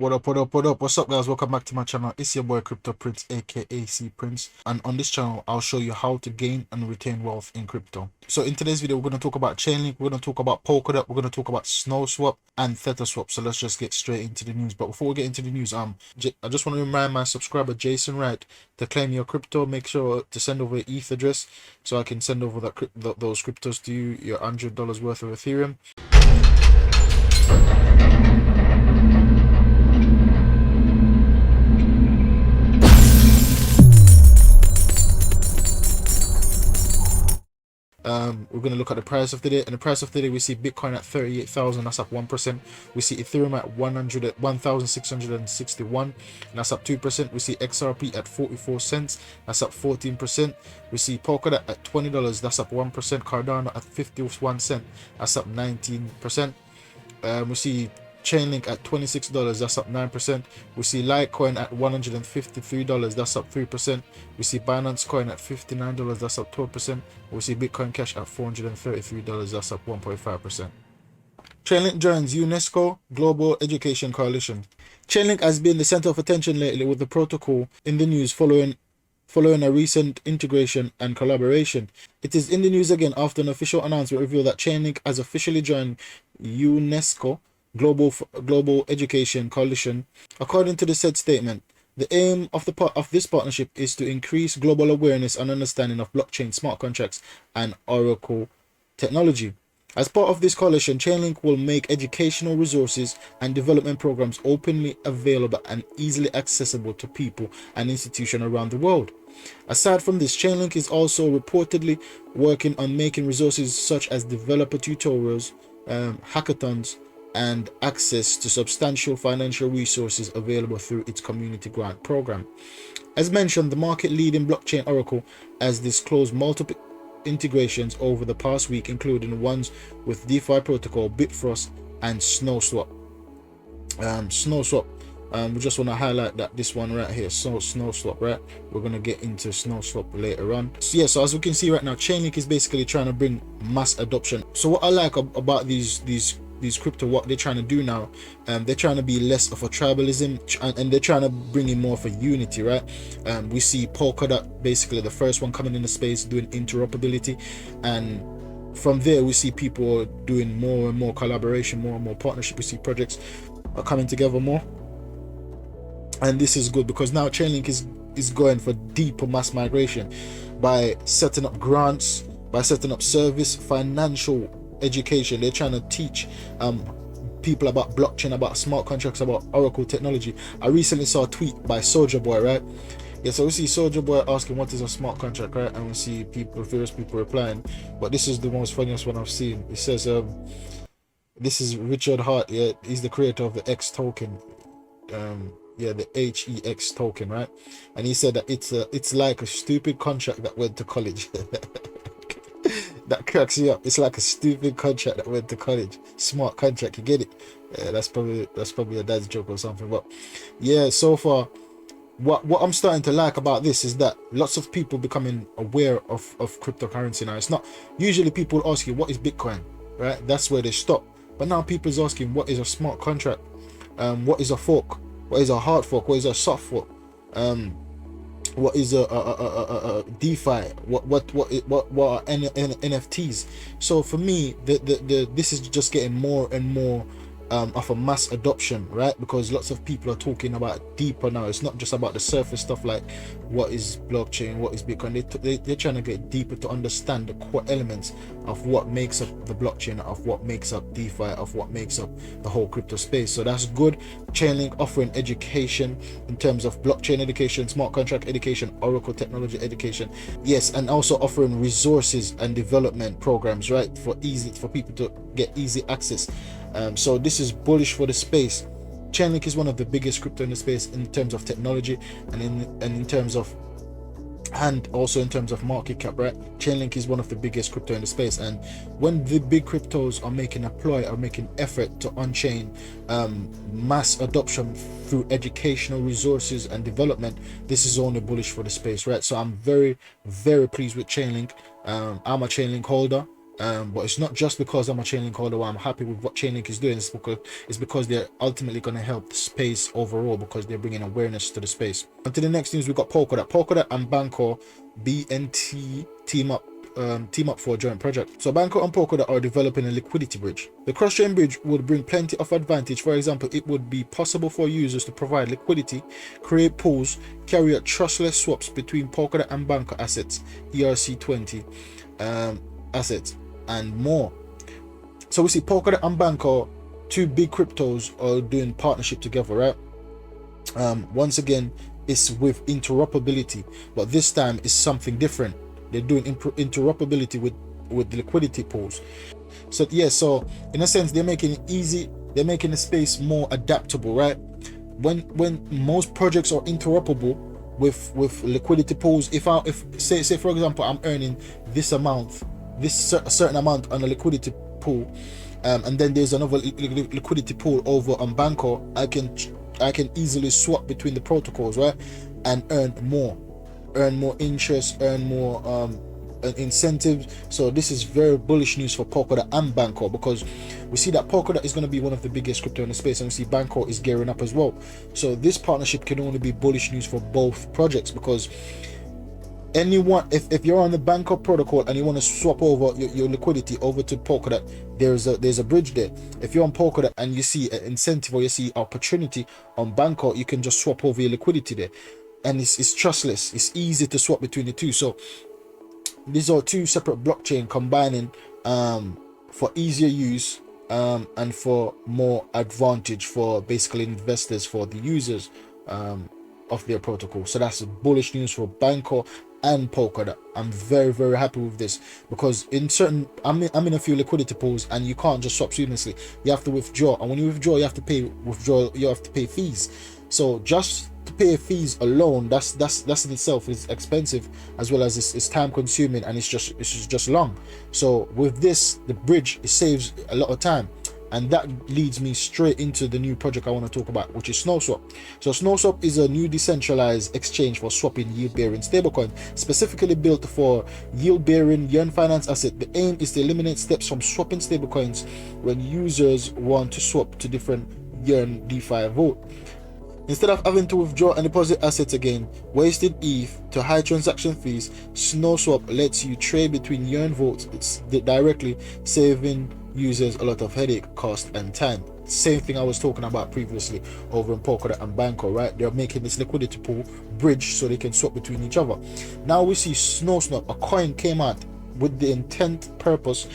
What up, what up, what up? What's up, guys? Welcome back to my channel. It's your boy Crypto Prince, aka C Prince, and on this channel I'll show you how to gain and retain wealth in crypto. So in today's video, we're going to talk about Chainlink, we're going to talk about Polkadot, we're going to talk about SnowSwap and THETASWAP. So let's just get straight into the news. But before we get into the news, I just want to remind my subscriber Jason Wright to claim your crypto. Make sure to send over an ETH address so I can send over those cryptos to you, your $100 worth of Ethereum. We're going to look at the price of the day, and the price of the day, we see Bitcoin at 38,000, that's up 1%. We see Ethereum at 1,661, and that's up 2%. We see XRP at 44 cents, that's up 14%. We see Polkadot at $20, that's up 1%. Cardano at 51 cents, that's up 19%. We see Chainlink at $26, that's up 9%. We see Litecoin at $153, that's up 3%. We see Binance Coin at $59, that's up 12%. We see Bitcoin Cash at $433, that's up 1.5%. Chainlink joins UNESCO Global Education Coalition. Chainlink has been the center of attention lately, with the protocol in the news following a recent integration and collaboration. It is in the news again after an official announcement revealed that Chainlink has officially joined UNESCO Global Education Coalition. According to the said statement, the aim of this partnership is to increase global awareness and understanding of blockchain, smart contracts, and Oracle technology. As part of this coalition, Chainlink will make educational resources and development programs openly available and easily accessible to people and institutions around the world. Aside from this, Chainlink is also reportedly working on making resources such as developer tutorials, hackathons, and access to substantial financial resources available through its community grant program. As mentioned, the market-leading blockchain Oracle has disclosed multiple integrations over the past week, including ones with DeFi protocol, Bifrost, and SnowSwap. We just want to highlight that this one right here, SnowSwap, right? We're going to get into SnowSwap later on. So yeah, so as we can see right now, Chainlink is basically trying to bring mass adoption. So what I like about these crypto, what they're trying to do now, they're trying to be less of a tribalism, and they're trying to bring in more of a unity, right? We see Polkadot, basically the first one coming in the space, doing interoperability, and from there we see people doing more and more collaboration, more and more partnership. We see projects are coming together more, and this is good because now Chainlink is going for deeper mass migration by setting up grants, by setting up service, financial education. They're trying to teach people about blockchain, about smart contracts, about Oracle technology. I recently saw a tweet by Soldier Boy, right? Yeah, so we see Soldier Boy asking what is a smart contract, right? And we see various people replying, but this is the most funniest one I've seen. It says this is Richard Hart, yeah, he's the creator of the X token, yeah, the HEX token, right? And he said that it's like a stupid contract that went to college. That cracks you up. It's like a stupid contract that went to college. Smart contract, you get it? Yeah, that's probably a dad's joke or something. But yeah, so far, what I'm starting to like about this is that lots of people becoming aware of cryptocurrency now. It's not usually people ask you what is Bitcoin, right? That's where they stop. But now people's asking what is a smart contract, what is a fork, what is a hard fork, what is a soft fork, what is a DeFi, what are NFTs. So for me, this is just getting more and more of a mass adoption, right? Because lots of people are talking about deeper now. It's not just about the surface stuff like what is blockchain, what is Bitcoin. They're trying to get deeper to understand the core elements of what makes up the blockchain, of what makes up DeFi, of what makes up the whole crypto space. So that's good. Chainlink offering education in terms of blockchain education, smart contract education, Oracle technology education, yes, and also offering resources and development programs, right, for people to get easy access. So this is bullish for the space. Chainlink is one of the biggest crypto in the space in terms of technology and in terms of, and also in terms of market cap, right? Chainlink is one of the biggest crypto in the space, and when the big cryptos are making a ploy, are making effort to on-chain mass adoption through educational resources and development, this is only bullish for the space, right? So I'm very, very pleased with Chainlink. I'm a Chainlink holder, But it's not just because I'm a Chainlink holder why I'm happy with what Chainlink is doing. It's because they're ultimately going to help the space overall, because they're bringing awareness to the space. And to the next news, we've got Polkadot and Bancor BNT team up for a joint project. So Bancor and Polkadot are developing a liquidity bridge. The cross-chain bridge would bring plenty of advantage. For example, it would be possible for users to provide liquidity, create pools, carry out trustless swaps between Polkadot and Bancor assets, ERC20 assets, and more. So we see Polkadot and Bancor, two big cryptos, are doing partnership together, right? Once again, it's with interoperability, but this time it's something different. They're doing interoperability with liquidity pools. So yeah, so in a sense, they're making it easy. They're making the space more adaptable, right? When most projects are interoperable with liquidity pools, if say for example, I'm earning this amount, this certain amount on a liquidity pool, and then there's another liquidity pool over on Bancor, I can easily swap between the protocols, right, and earn more interest, earn more incentives. So this is very bullish news for Polkadot and Bancor, because we see that Polkadot is going to be one of the biggest crypto in the space, and we see Bancor is gearing up as well. So this partnership can only be bullish news for both projects, because anyone, if you're on the Bancor protocol and you want to swap over your liquidity over to Polkadot, there's a bridge there. If you're on Polkadot and you see an incentive or you see opportunity on Bancor, you can just swap over your liquidity there, and it's trustless. It's easy to swap between the two. So these are two separate blockchain combining for easier use and for more advantage for basically investors, for the users of their protocol. So that's bullish news for Bancor and Polkadot. I'm very, very happy with this, because in certain, I'm in a few liquidity pools, and you can't just swap seamlessly. You have to withdraw, and when you withdraw, you have to pay fees. So just to pay fees alone, that's in itself is expensive, as well as it's time consuming, and it's just long. So with this, the bridge, it saves a lot of time. And that leads me straight into the new project I want to talk about, which is SnowSwap. So SnowSwap is a new decentralized exchange for swapping yield-bearing stablecoin, specifically built for yield-bearing Yearn Finance asset. The aim is to eliminate steps from swapping stablecoins when users want to swap to different Yearn DeFi vault. Instead of having to withdraw and deposit assets again, wasted ETH to high transaction fees, SnowSwap lets you trade between Yearn vaults directly, saving users a lot of headache, cost, and time. Same thing I was talking about previously over in Polkadot and Bancor, right? They're making this liquidity pool bridge so they can swap between each other. Now we see SnowSwap, a coin came out with the intent purpose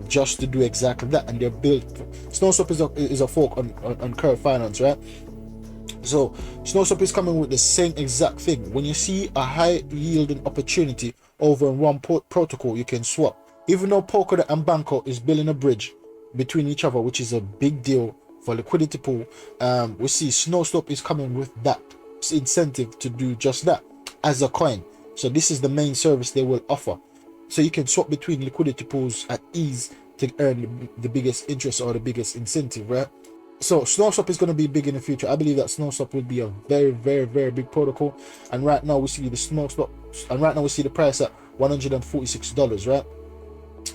just to do exactly that, and they're built. SnowSwap is a fork on Curve Finance, right? So SnowSwap is coming with the same exact thing. When you see a high yielding opportunity over in one protocol, you can swap. Even though Polkadot and Bancor is building a bridge between each other, which is a big deal for liquidity pool, we see SnowSwap is coming with that incentive to do just that as a coin. So this is the main service they will offer. So you can swap between liquidity pools at ease to earn the biggest interest or the biggest incentive, right? So SnowSwap is going to be big in the future. I believe that SnowSwap will be a very, very, very big protocol. And right now we see the SnowSwap, and right now we see the price at $146, right?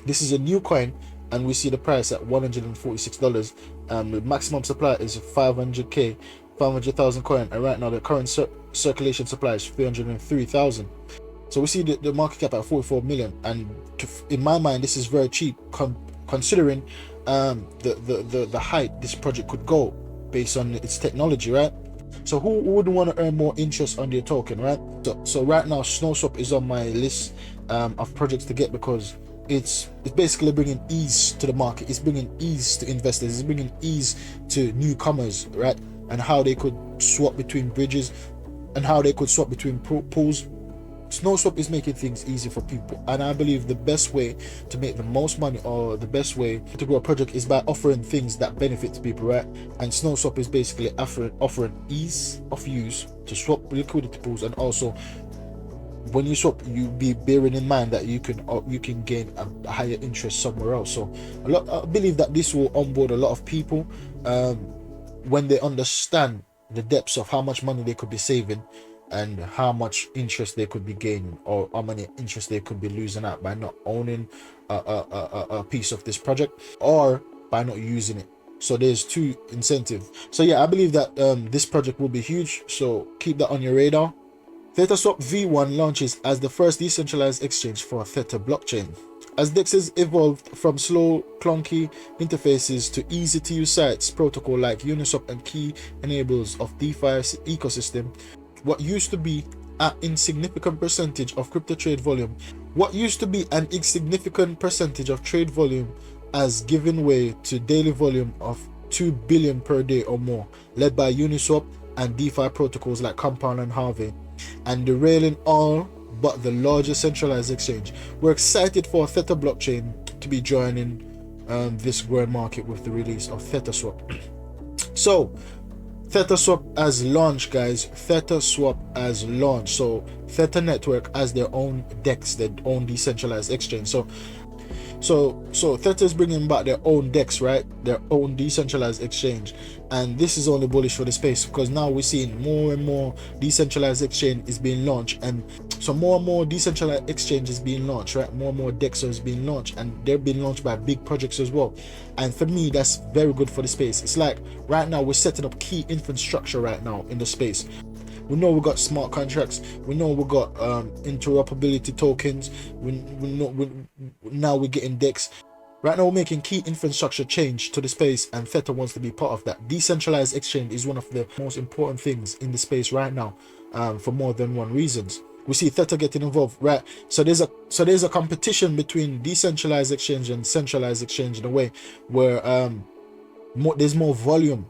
This is a new coin, and we see the price at $146. The maximum supply is 500,000 coin, and right now the current circulation supply is 303,000. So we see the market cap at 44 million, and in my mind, this is very cheap considering the height this project could go based on its technology, right? So who wouldn't want to earn more interest on their token, right? So right now SnowSwap is on my list of projects to get, because it's basically bringing ease to the market. It's bringing ease to investors. It's bringing ease to newcomers, right? And how they could swap between bridges, and how they could swap between pools. SnowSwap is making things easy for people, and I believe the best way to make the most money, or the best way to grow a project, is by offering things that benefit people, right? And SnowSwap is basically offering ease of use to swap liquidity pools, and also when you swap, you be bearing in mind that you can gain a higher interest somewhere else. So I believe that this will onboard a lot of people when they understand the depths of how much money they could be saving and how much interest they could be gaining, or how many interest they could be losing out by not owning a piece of this project, or by not using it. So there's two incentives. So yeah, I believe that this project will be huge, so keep that on your radar. ThetasWap v1 launches as the first decentralized exchange for Theta blockchain. As DEXs evolved from slow, clunky interfaces to easy-to-use sites, protocol like Uniswap and key enablers of DeFi ecosystem, what used to be an insignificant percentage of crypto trade volume, has given way to daily volume of 2 billion per day or more, led by Uniswap and DeFi protocols like Compound and Harvey, and derailing all but the largest centralized exchange. We're excited for Theta blockchain to be joining this growing market with the release of ThetasWap. So ThetasWap has launched, guys. ThetasWap has launched. So Theta Network has their own DEX, their own decentralized exchange. So Theta is bringing back their own DEX, right? Their own decentralized exchange, and this is only bullish for the space, because now we're seeing more and more decentralized exchange is being launched, and so more and more decentralized exchange is being launched, right? More and more DEX is being launched, and they're being launched by big projects as well. And for me, that's very good for the space. It's like right now we're setting up key infrastructure right now in the space. We know we got smart contracts. We know we got interoperability tokens. Now we're getting DEX. Right now we're making key infrastructure change to the space, and Theta wants to be part of that. Decentralized exchange is one of the most important things in the space right now, for more than one reasons. We see Theta getting involved, right? So there's a competition between decentralized exchange and centralized exchange in a way where there's more volume.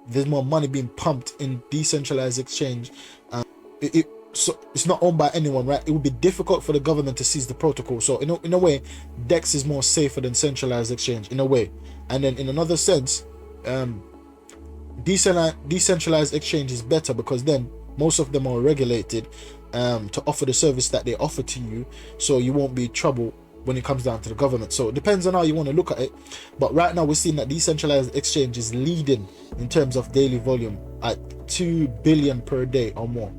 There's more money being pumped in decentralized exchange. So it's not owned by anyone, right? It would be difficult for the government to seize the protocol. So in a way, DEX is more safer than centralized exchange in a way. And then in another sense, decentralized exchange is better, because then most of them are regulated to offer the service that they offer to you, so you won't be in trouble when it comes down to the government. So it depends on how you want to look at it, but right now we're seeing that decentralized exchange is leading in terms of daily volume at 2 billion per day or more.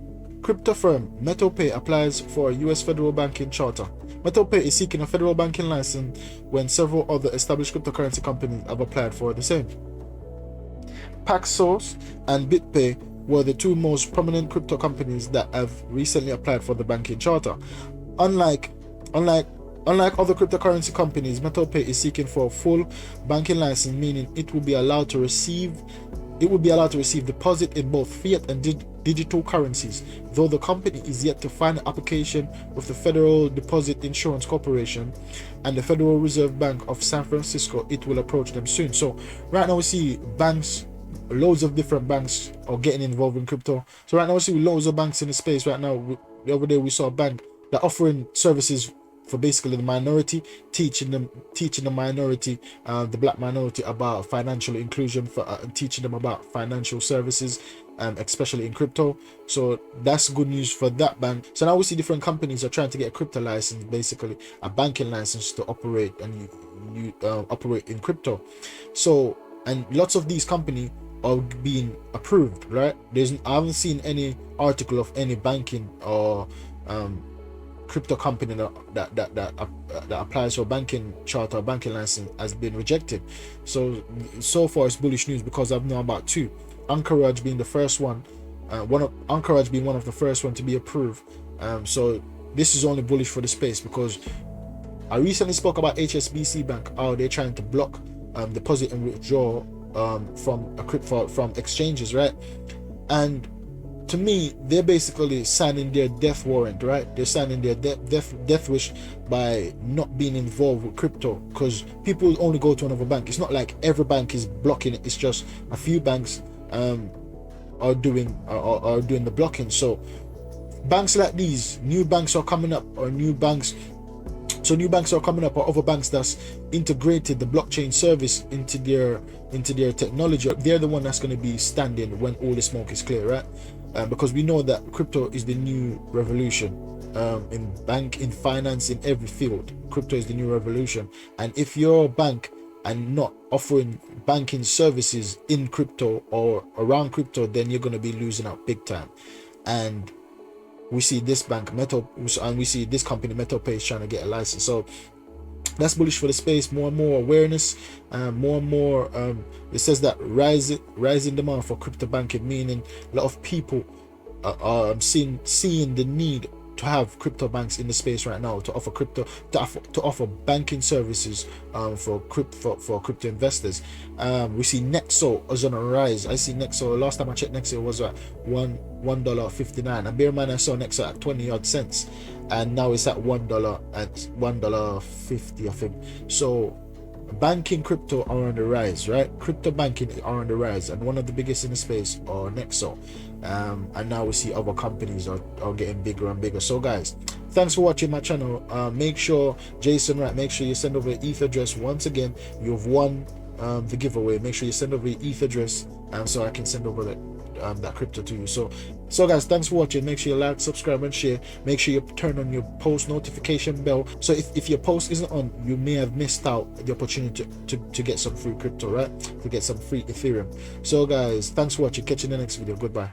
Crypto firm MetalPay applies for a US federal banking charter. MetalPay is seeking a federal banking license when several other established cryptocurrency companies have applied for the same. Paxos and BitPay were the two most prominent crypto companies that have recently applied for the banking charter. Unlike other cryptocurrency companies, MetalPay is seeking for a full banking license, meaning it will be allowed to receive deposit in both fiat and digital currencies. Though the company is yet to file an application with the Federal Deposit Insurance Corporation and the Federal Reserve Bank of San Francisco, it will approach them soon. So right now we see banks, loads of different banks are getting involved in crypto. So right now we see loads of banks in the space. Right now, the other day we saw a bank that offering services for basically the minority, teaching the minority, the black minority, about financial inclusion, for teaching them about financial services, especially in crypto. So that's good news for that bank. So now we see different companies are trying to get a crypto license, basically a banking license to operate, and you operate in crypto. So, and lots of these companies are being approved, right? I haven't seen any article of any banking or crypto company that applies for banking charter or banking license has been rejected. So far it's bullish news, because I've known about two. Anchorage being the first one, Anchorage being one of the first one to be approved. So this is only bullish for the space, because I recently spoke about HSBC Bank, how they're trying to block deposit and withdraw from exchanges, right? And to me, they're basically signing their death warrant, right? They're signing their death wish by not being involved with crypto, because people only go to another bank. It's not like every bank is blocking it. It's just a few banks are doing the blocking. So banks like these, new banks are coming up, or new banks are coming up, or other banks that's integrated the blockchain service into their technology. They're the one that's going to be standing when all the smoke is clear, right? Because we know that crypto is the new revolution, in finance, in every field. Crypto is the new revolution, and if you're a bank and not offering banking services in crypto or around crypto, then you're going to be losing out big time. And we see this bank Metal, and we see this company MetalPay is trying to get a license. So that's bullish for the space. More and more awareness, more and more it says that rising demand for crypto banking, meaning a lot of people are seeing the need to have crypto banks in the space right now, to offer banking services for crypto investors. We see Nexo is on a rise. I see Nexo, last time I checked, Nexo was at $1.59, and bear in mind I saw Nexo at 20 odd cents, and now it's at $1.50, I think. So banking crypto are on the rise, right? Crypto banking are on the rise, and one of the biggest in the space are Nexo. And now we see other companies are getting bigger and bigger. So guys, thanks for watching my channel. Make sure, Jason, right, make sure you send over your ETH address. Once again, you've won the giveaway. Make sure you send over your ETH address, so I can send over that crypto to you. So guys, thanks for watching. Make sure you like, subscribe, and share. Make sure you turn on your post notification bell, so if your post isn't on, you may have missed out the opportunity to get some free crypto, right? To get some free Ethereum. So guys, thanks for watching. Catch you in the next video. Goodbye.